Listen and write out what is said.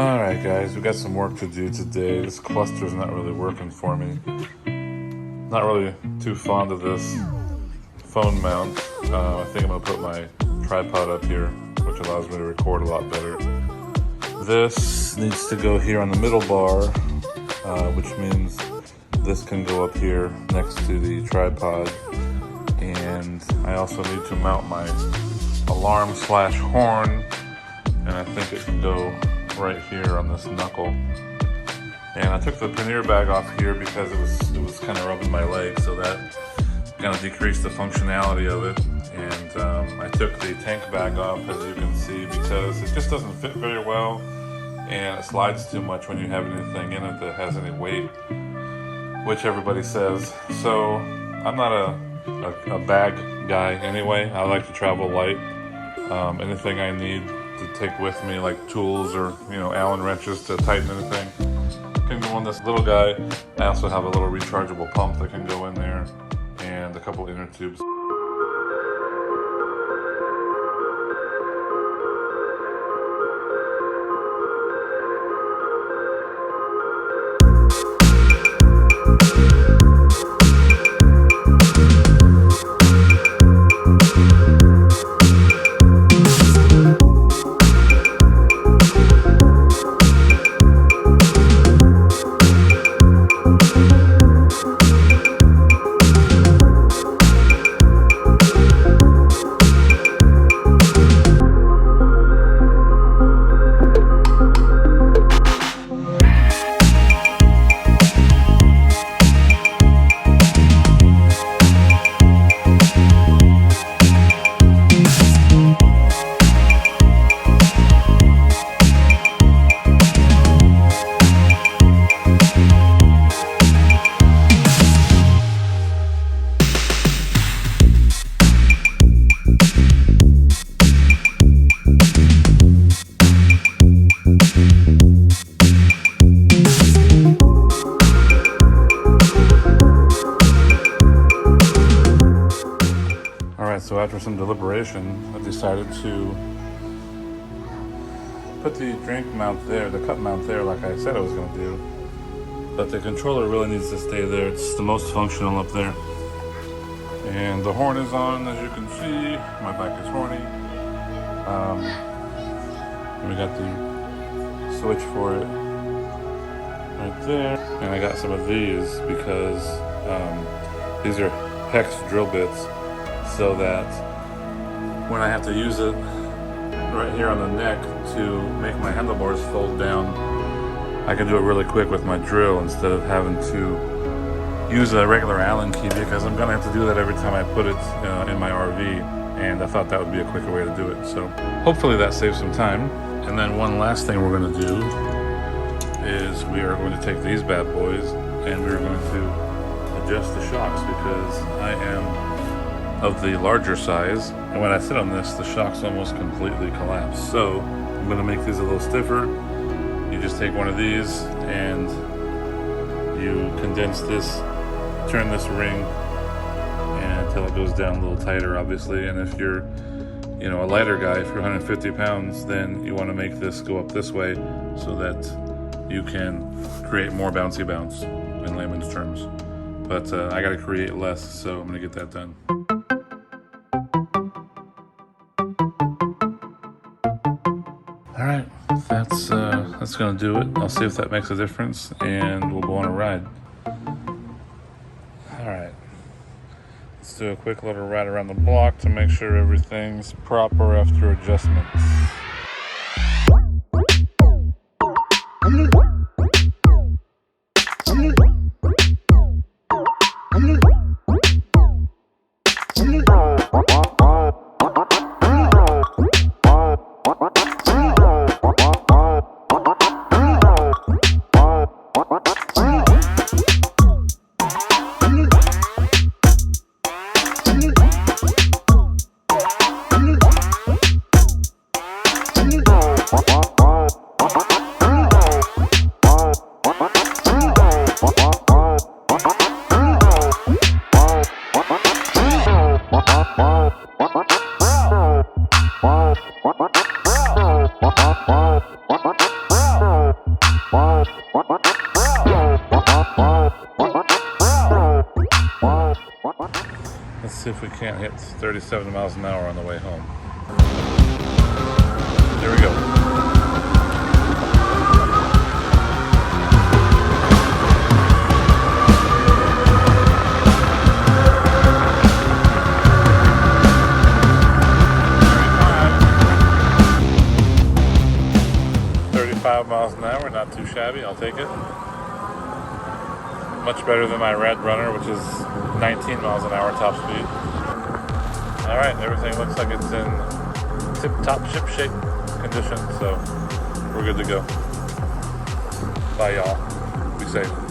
Alright guys, we got some work to do today. This cluster's not really working for me. Not really too fond of this phone mount. I think I'm going to put my tripod up here, which allows me to record a lot better. This needs to go here on the middle bar, which means this can go up here next to the tripod. And I also need to mount my alarm / horn, and I think it can go right here on this knuckle. And I took the pannier bag off here because it was kind of rubbing my leg, so that kind of decreased the functionality of it. And I took the tank bag off, as you can see, because it just doesn't fit very well, and it slides too much when you have anything in it that has any weight, which everybody says. So I'm not a bag guy anyway. I like to travel light. Anything I need to take with me, like tools or Allen wrenches to tighten anything, can go on this little guy. I also have a little rechargeable pump that can go in there, and a couple inner tubes. So after some deliberation, I decided to put the drink mount there, the cup mount there, like I said I was going to do. But the controller really needs to stay there. It's the most functional up there. And the horn is on, as you can see. My bike is horny. And we got the switch for it right there. And I got some of these because these are hex drill bits, so that when I have to use it right here on the neck to make my handlebars fold down, I can do it really quick with my drill instead of having to use a regular Allen key, because I'm gonna have to do that every time I put it in my RV, and I thought that would be a quicker way to do it. So hopefully that saves some time. And then one last thing we're gonna do is we are going to take these bad boys and we're going to adjust the shocks, because I am of the larger size, and when I sit on this, the shocks almost completely collapse. So I'm going to make these a little stiffer. You just take one of these and you condense this, turn this ring, and until it goes down a little tighter, obviously. And if you're a lighter guy, if you're 150 pounds, then you want to make this go up this way so that you can create more bouncy bounce, in layman's terms. But I got to create less, so I'm going to get that done. All right, that's gonna do it. I'll see if that makes a difference, and we'll go on a ride. All right, let's do a quick little ride around the block to make sure everything's proper after adjustments. see if we can't hit 37 miles an hour on the way home. There we go. Miles an hour, not too shabby, I'll take it. Much better than my Red Runner, which is 19 miles an hour top speed. Alright, everything looks like it's in tip-top ship shape condition, so we're good to go. Bye y'all. Be safe.